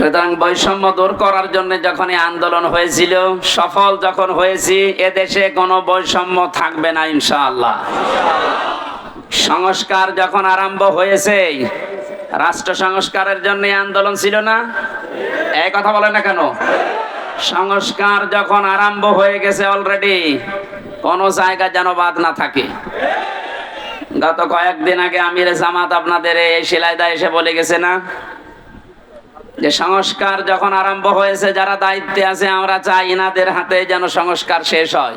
সুতরাং বৈষম্য দূর করার জন্য যখন এই আন্দোলন হয়েছিল, সফল যখন হয়েছি, এদেশে কোনো বৈষম্য থাকবে না ইনশাআল্লাহ। সংস্কার যখন আরম্ভ হয়েছে, রাষ্ট্র সংস্কারের জন্য আন্দোলন ছিল না? এই কথা বলে না কেন? সংস্কার যখন আরম্ভ হয়ে গেছে অলরেডি, কোন জায়গা যেন বাদ না থাকে। গত কয়েকদিন আগে আমিরে জামাত আপনাদের এই শিলাইদা এসে বলে গেছে না যে সংস্কার যখন আরম্ভ হয়েছে, যারা দায়িত্বে আছে আমরা চাই ইনাদের হাতে যেন সংস্কার শেষ হয়।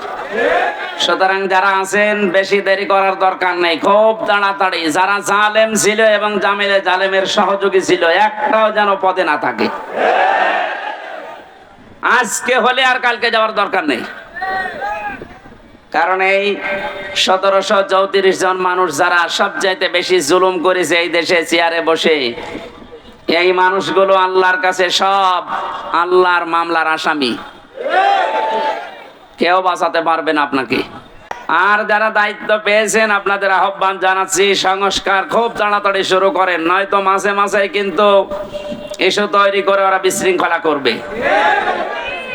সুতরাং যারা আছেন বেশি দেরি করার দরকার নেই, খুব তাড়াতাড়ি যারা জালেম ছিল এবং জামিলে জালেমের সহযোগী ছিল, একটাও যেন পদে না থাকে। আজকে হলে আর কালকে যাওয়ার দরকার নেই। কারণ এই 1734 জন মানুষ যারা সবচাইতে বেশি জুলুম করেছে এই দেশে চেয়ারে বসে, এই মানুষগুলো আল্লাহর কাছে সব আল্লাহর মামলার আসামি। কেউ বাঁচাতে পারবে না আপনাকে। আর যারা দায়িত্ব পেয়েছেন, আপনাদের আহ্বান জানাচ্ছি, সংস্কার খুব তাড়াতাড়ি শুরু করেন, নয়তো মাঝে মাঝে কিন্তু ইস্যু তৈরি করে ওরা বিশৃঙ্খলা করবে।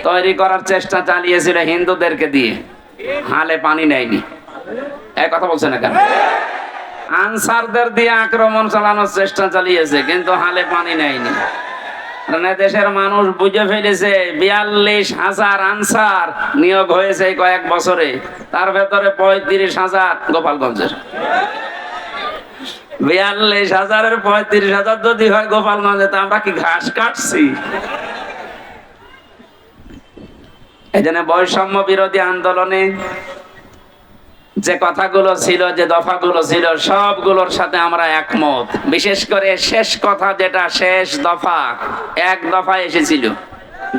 তৈরি করার চেষ্টা চালিয়েছিল হিন্দুদেরকে দিয়ে, হালে পানি নেয়নি। এক কথা বলছে না কেন? আনসারদের দিয়ে আক্রমণ চালানোর চেষ্টা চালিয়েছে, কিন্তু হালে পানি নেয়নি। দেশের মানুষ বুঝে ফেলেছে 42,000 আনসার নিয়োগ হয়েছে কয়েক বছরে, তার ভেতরে 35,000 গোপালগঞ্জের। 42,000-এর 35,000 যদি হয় গোপালগঞ্জে, তা আমরা কি ঘাস কাটছি? এই জন্য বৈষম্য বিরোধী আন্দোলনে যে কথাগুলো ছিল, যে দফাগুলো ছিল, সবগুলোর সাথে আমরা একমত। বিশেষ করে শেষ কথা, যেটা শেষ দফা, এক দফা এসেছিল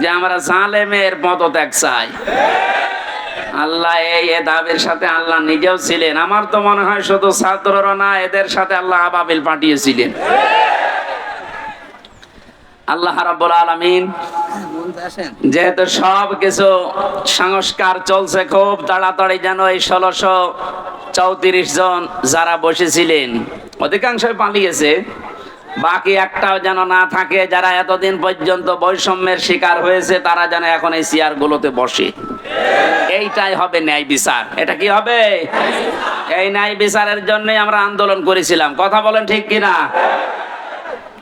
যে আমরা জালেমের পদত্যাগ চাই। আল্লাহ এই দাবির সাথে আল্লাহ নিজেও ছিলেন। আমার তো মনে হয় শুধু ছাত্ররা না, এদের সাথে আল্লাহ আবাবিল পাঠিয়েছিলেন। আল্লাহ রাব্বুল আলামিন যেহেতু সব কিছু সংস্কার চলছে, খুব তাড়াতাড়ি যেন এই 1634 জন যারা বসেছিলেন, অধিকাংশই পালিয়েছে, বাকি একটাও যেন না থাকে। যারা এতদিন পর্যন্ত বৈষম্যের শিকার হয়েছে, তারা যেন এখন এই চেয়ার গুলোতে বসে। এইটাই হবে ন্যায় বিচার। এটা কি হবে? এই ন্যায় বিচারের জন্যই আমরা আন্দোলন করেছিলাম। কথা বলেন ঠিক কিনা?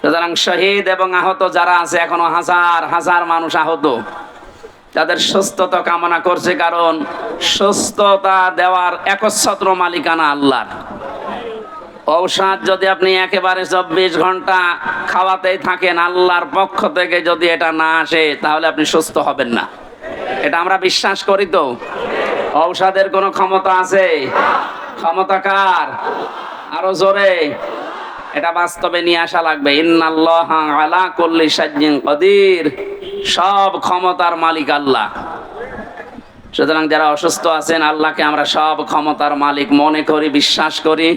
সুতরাং শহীদ এবং আহত যারা আছে, এখনো হাজার হাজার মানুষ আহত, তাদের সুস্থতা কামনা করছে। কারণ সুস্থতা দেওয়ার একচ্ছত্র মালিকানা আল্লাহর। ঔষধ যদি আপনি একেবারে 24 ঘন্টা খাওয়াতেই থাকেন, আল্লাহর পক্ষ থেকে যদি এটা না আসে, তাহলে আপনি সুস্থ হবেন না। এটা আমরা বিশ্বাস করি। তো ঔষধের কোনো ক্ষমতা আছে? ক্ষমতা কার? আরো জোরে এটা বাস্তবে নিয়ে আসা লাগবে। ইন্নাল্লাহা আলা কুল্লি শাইইন কাদির। সব ক্ষমতার মালিক আল্লাহ। সুতরাং যারা অসুস্থ আছেন, আল্লাহকে আমরা সব ক্ষমতার মালিক মনে করি, বিশ্বাস করি।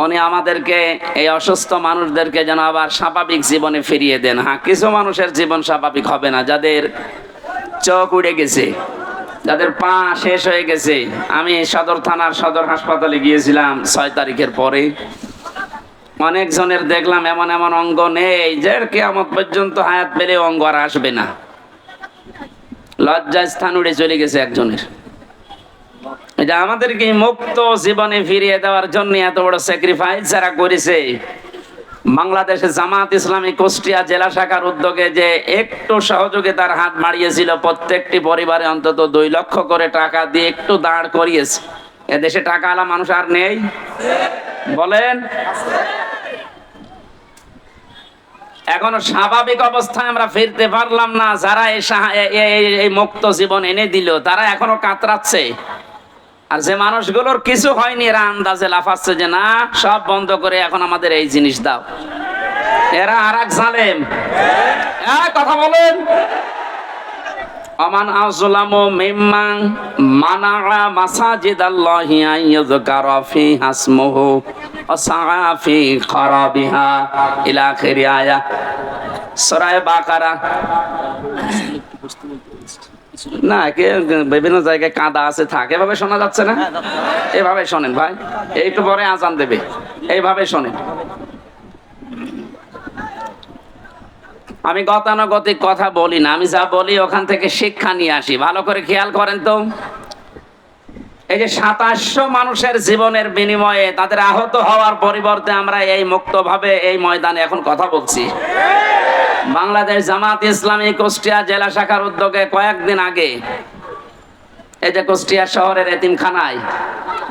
উনি আমাদেরকে, এই অসুস্থ মানুষদেরকে যেন আবার স্বাভাবিক জীবনে ফিরিয়ে দেন। হ্যাঁ, কিছু মানুষের জীবন স্বাভাবিক হবে না, যাদের চোখ উড়ে গেছে, যাদের পা শেষ হয়ে গেছে। আমি সদর থানার সদর হাসপাতালে গিয়েছিলাম 6 তারিখের পরে। অনেক জনের দেখলাম এমন এমন অঙ্গ নেই যে কিয়ামত পর্যন্ত হায়াত পেলে অঙ্গ আর আসবে না। লজ্জা স্থান উড়ে চলে গেছে একজনের। এটা আমাদেরকে মুক্ত জীবনে ফিরিয়ে দেওয়ার জন্য এত বড় স্যাক্রিফাইস যারা করেছে। বাংলাদেশে জামাত ইসলামী কুষ্টিয়া জেলা শাখার উদ্যোগে যে একটু সহযোগিতার হাত বাড়িয়েছিল, প্রত্যেকটি পরিবারে অন্তত 2 লক্ষ করে টাকা দিয়ে একটু দাঁড় করিয়েছে। এদেশে টাকাওয়ালা মানুষ আর নেই? বলেন। এখনো স্বাভাবিক অবস্থায় আমরা ফিরতে পারলাম না। যারা এই মুক্ত জীবন এনে দিল, তারা এখনো কাতরাচ্ছে। আর যে মানুষগুলোর কিছু হয়নি, এরা আন্দাজে লাফাচ্ছে যে না, সব বন্ধ করে এখন আমাদের এই জিনিস দাও। এরা আরেক জালেম। কথা বলেন। আমান আযলামু মিম্মান মানাআ মাসাজিদাল্লাহি আন ইউযকারা ফিহা ইসমুহু ওয়া সাআ ফি খারাবিহা ইলা আখিরি আয়া, সূরা বাকারা। না, বিভিন্ন জায়গায় কাদা আছে, থাকে এভাবে শোনা যাচ্ছে না? এভাবে শোনেন ভাই, একটু পরে আজান দেবে, এইভাবে শোনেন। আমি গতানুগতিক কথা বলি না, আমি যা বলি ওখান থেকে শিক্ষা নিয়ে আসি। ভালো করে খেয়াল করেন তো, এই যে 2700 মানুষের জীবনের বিনিময়ে তাদের আহত হওয়ার পরিবর্তে আমরা এই মুক্তভাবে এই ময়দানে এখন কথা বলছি। বাংলাদেশ জামাত ইসলামী কুষ্টিয়া জেলা শাখার উদ্যোগে কয়েকদিন আগে এই যে কুষ্টিয়া শহরের এতিমখানায়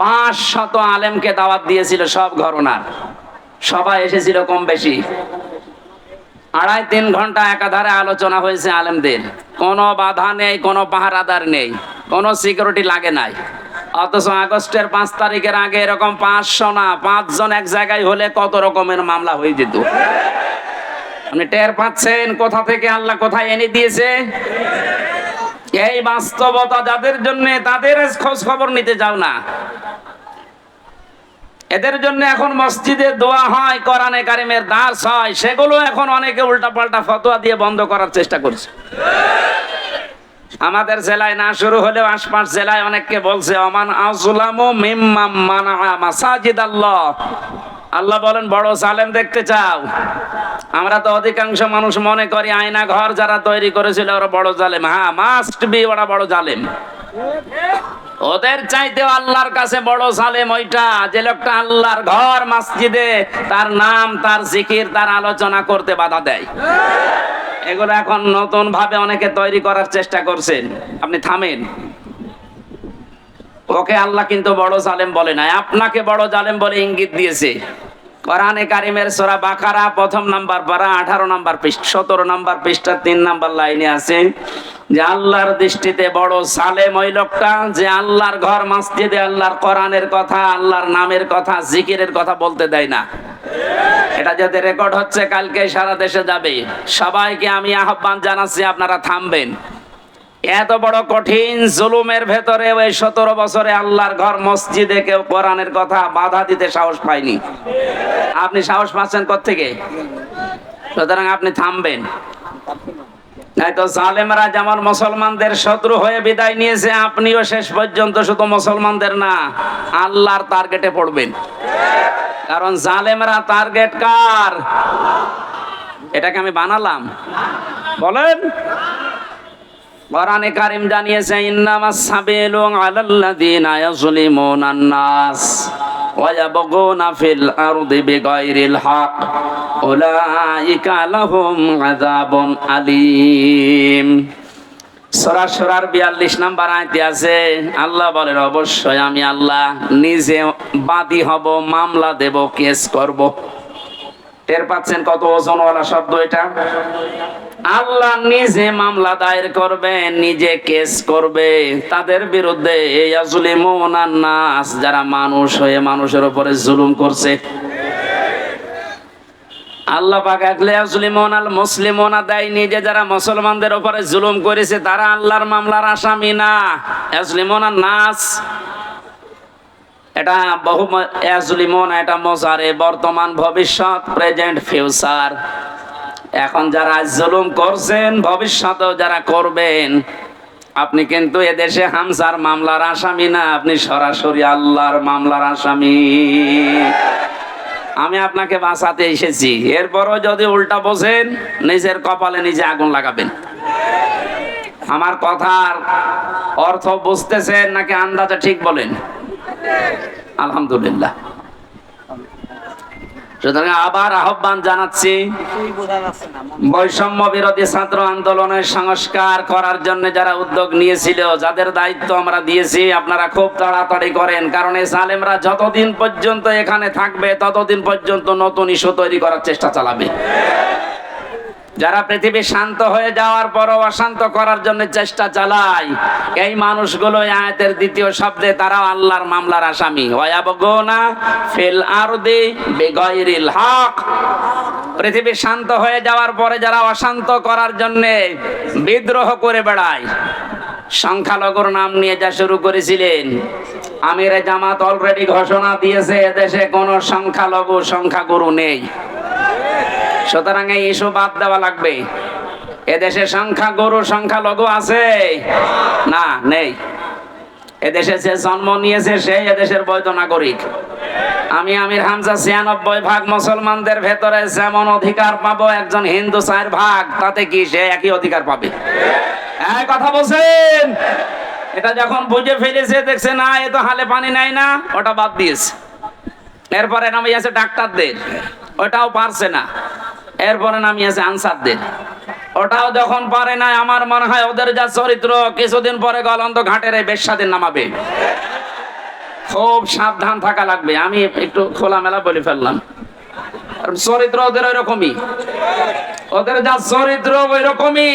500 আলেমকে দাওয়াত দিয়েছিল, সব ঘরনার। সবাই এসেছিল কম বেশি। 2.5-3 ঘন্টা একাধারে আলোচনা হয়েছে আলেমদের। কোনো বাধা নেই, কোনো পাহারাদার নেই, কোনো সিকিউরিটি লাগে নাই। অথচ আগস্টের 5 তারিখের আগে এরকম 500 না, 5 জন এক জায়গায় হলে কত রকমের মামলা হয়ে যেত। আপনি টের পাচ্ছেন কোথা থেকে আল্লাহ কোথায় এনে দিয়েছে? এই বাস্তবতা যাদের জন্য, তাদের খোঁজ খবর নিতে যাও না। এদের জন্য এখন মসজিদে দোয়া হয়, কোরআনে কারিমের দার্স হয়, সেগুলো এখন অনেকে উল্টাপাল্টা ফতোয়া দিয়ে বন্ধ করার চেষ্টা করছে। আমাদের জেলায় না শুরু হলেও আশপাশ জেলায় অনেককে বলছে অমান আযলামু মিম্মান মানা মাসাজিদ আল্লাহ। আল্লাহ বলেন বড় জালেম দেখতে চাও? আমরা তো অধিকাংশ মানুষ মনে করি আয়না ঘর যারা তৈরি করেছিল ওরা বড় জালেম। হ্যাঁ, মাস্ট বি, ওরা বড় জালেম। ওদের চাইতেও আল্লাহর কাছে বড় জালেম ওইটা, যে লোকটা আল্লাহর ঘর মসজিদে তার নাম, তার জিকির, তার আলোচনা করতে বাধা দেয়। এগুলো এখন নতুন ভাবে অনেকে তৈরি করার চেষ্টা করছেন। আপনি থামেন। ওকে আল্লাহ কিন্তু বড় জালেম বলে নাই, আপনাকে বড় জালেম বলে ইঙ্গিত দিয়েছে। কোরআনে কারিমের সূরা বাকারা 1 নাম্বার পারা 18 নাম্বার পৃষ্ঠা 17 নাম্বার পৃষ্ঠা 3 নাম্বার লাইনে আছে যে আল্লাহর দৃষ্টিতে বড় জালেম ওই লোকটা যে আল্লাহর ঘর মসজিদে আল্লাহর কোরআনের কথা, আল্লাহর নামের কথা, জিকিরের কথা বলতে দেয় না। এটা যাতে রেকর্ড হচ্ছে, কালকে সারা দেশে যাবে। সবাইকে আমি আহ্বান জানাচ্ছি, আপনারা থামবেন। এত বড় কঠিন জুলুমের ভেতরে ওই 17 বছরে আল্লাহর ঘর মসজিদে কেউ কোরআনের কথা বাধা দিতে সাহস পায়নি। আপনি সাহস পাচ্ছেন কোত্থেকে? সুতরাং আপনি থামবেন। তো জালেমরা যেমন মুসলমানদের শত্রু হয়ে বিদায় নিয়েছে, আপনিও শেষ পর্যন্ত শুধু মুসলমানদের না, আল্লাহর টার্গেটে পড়বেন। কারণ জালেমরা টার্গেট কার? এটাকে আমি বানালাম? বলেন। কোরআনে কারীম জানিয়েছে ইন্নামাস সাবিলু আলাল্লাযিনা ইয়াযলিমুনান নাস ওয়া ইয়াবগুনা ফিল আরদি বিগাইরিল হক উলাইকা লাহুম আযাবুন আলীম। সূরা শুরার 42 নম্বর আয়াতে আছে, আল্লাহ বলেন অবশ্যই আমি আল্লাহ নিজে বাদী হব, মামলা দেব, কেস করব। টের পাচ্ছেন কত ওজনওয়ালা শব্দ এটা? আল্লাহ নিজে মামলা দায়ের করবে, নিজে কেস করবে তাদের বিরুদ্ধে। ইয়াজলিমুনান নাস, যারা মানুষ হয়ে মানুষের উপরে জুলুম করছে। আল্লাহ পাক একলে ইয়াজলিমুনাল মুসলিমুনা দেয়, নিজে যারা মুসলমানদের উপরে জুলুম করেছে তারা আল্লাহর মামলার আসামি না। ইয়াজলিমুনান নাস এটা বহু, ইয়াজলিমুনা এটা মুজারে, বর্তমান, ভবিষ্যৎ, প্রেজেন্ট, ফিউচার। এখন যারা জুলুম করছেন, ভবিষ্যতেও যারা করবেন, আপনি কিন্তু এদেশে হামজার মামলার আসামি না, আপনি সরাসরি আল্লাহর মামলার আসামি। আমি আপনাকে বাঁচাতে এসেছি, এরপরও যদি উল্টা বোঝেন নিজের কপালে নিজে আগুন লাগাবেন। আমার কথার অর্থ বুঝতেছেন নাকি আন্দাজে ঠিক বলেন? আলহামদুলিল্লাহ। সুতরাং আবার আহ্বান জানাচ্ছি, বৈষম্য বিরোধী ছাত্র আন্দোলনের সংস্কার করার জন্য যারা উদ্যোগ নিয়েছিল, যাদের দায়িত্ব আমরা দিয়েছি, আপনারা খুব তাড়াতাড়ি করেন। কারণ এই জালেমরা যতদিন পর্যন্ত এখানে থাকবে ততদিন পর্যন্ত নতুন ইস্যু তৈরি করার চেষ্টা চালাবে। যারা পৃথিবী শান্ত হয়ে যাওয়ার পরও অশান্ত করার জন্য চেষ্টা চালায়, এই মানুষগুলো আয়াতের দ্বিতীয় শব্দে তারাও আল্লাহর মামলার আসামি। ওয়ায়াবগুনা ফিল আরদি বিগাইরিল হক, পৃথিবী শান্ত হয়ে যাওয়ার পরে যারা অশান্ত করার জন্য বিদ্রোহ করে বেড়ায়। সংখ্যালঘুর নাম নিয়ে যা শুরু করেছিলেন, আমিরে জামাত অলরেডি ঘোষণা দিয়েছে এদেশে কোনো সংখ্যালঘু সংখ্যাগুরু নেই। সুতরাং এই ইস্যু বাদ দেওয়া লাগবে। এদেশে সংখ্যাগুরু সংখ্যালঘু আছে? না, নেই। এদেশে যে জন্ম নিয়েছে সেই এদেশের বৈধ নাগরিক। আমি আমির হামজা 96 ভাগ মুসলমানদের ভেতরে যেমন অধিকার পাবো একজন হিন্দু 4 ভাগ, তাতে কি সে একই অধিকার পাবে? এই কথা বলছেন। এটা যখন বুঝে ফেলেছে, দেখছে না এ তো হালে পানি নেয় না, ওটা বাদ দিয়েছে। এরপরে নামিয়েছে ডাক্তারদের, ওটাও পারছে না। এরপরে নামিয়েছে আনসারদের, ওটাও যখন পারে না, আমার মনে হয় ওদের যা চরিত্র, কিছুদিন পরে গলন্ত ঘাটের এই বেশ্যাদের নামাবে। খুব সাবধান থাকা লাগবে। আমি একটু খোলামেলা বলে ফেললাম, চরিত্র ওদের ওই রকমই, ওদের যা চরিত্র ওই রকমই।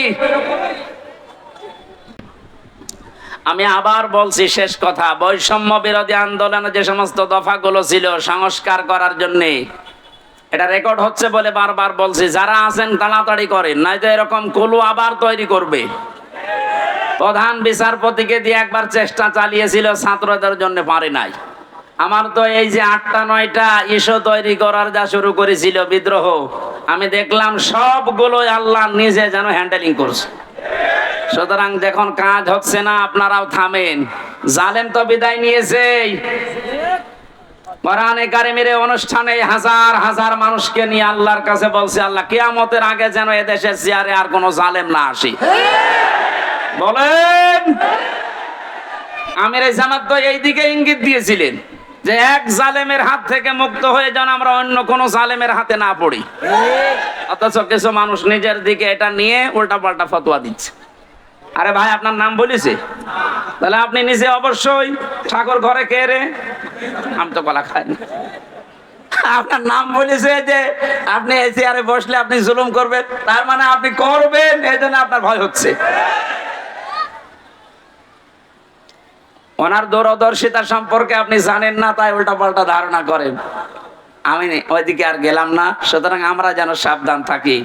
আমি আবার বলছি, শেষ কথা, বৈষম্য বিরোধী আন্দোলনে যে সমস্ত দফাগুলো ছিল সংস্কার করার জন্য, এটা রেকর্ড হচ্ছে বলে বারবার বলছি, যারা আছেন তাড়াতাড়ি করেন, নয়তো এরকম কুলু আবার তৈরি করবে। প্রধান বিচারপতিকে দিয়ে একবার চেষ্টা চালিয়েছিল, ছাত্রদের জন্য পারে নাই। আমার তো এই যে 8টা 9টা ইস্যু তৈরি করার যা শুরু করেছিল বিদ্রোহ, আমি দেখলাম সবগুলো আল্লাহ নিজে যেন হ্যান্ডেলিং করছে। সুতরাং যখন কাজ হচ্ছে না, আপনারাও থামেন। জালেম তো বিদায় নিয়েছে। কোরআনে কারিমের অনুষ্ঠানে হাজার হাজার মানুষকে নিয়ে আল্লাহর কাছে বলছে, আল্লাহ কিয়ামতের আগে যেন এদেশের চেয়ারে আর কোনো জালেম না আসে। বলেন, আমির জামাত তো এই দিকে ইঙ্গিত দিয়েছিলেন যে এক জালেমের হাত থেকে মুক্ত হয়ে যেন আমরা অন্য কোন জালেমের হাতে না পড়ি। অথচ কিছু মানুষ নিজের দিকে এটা নিয়ে উল্টা পাল্টা ফতোয়া দিচ্ছে। আরে ভাই, আপনার নাম বলেছে, তাহলে আপনি নিজে অবশ্যই ঠাকুর ঘরে কে রে, আমি তো কলা খাই না। আপনার নাম বলেছে যে আপনি এই চেয়ারে বসলে আপনি জুলুম করবেন, তার মানে আপনি করবেন, এই জন্য আপনার ভয় হচ্ছে। ওনার দূরদর্শিতা সম্পর্কে আপনি জানেন না, তাই উল্টা পাল্টা ধারণা করেন। আমি ওইদিকে আর গেলাম না। সুতরাং আমরা যেন সাবধান থাকি।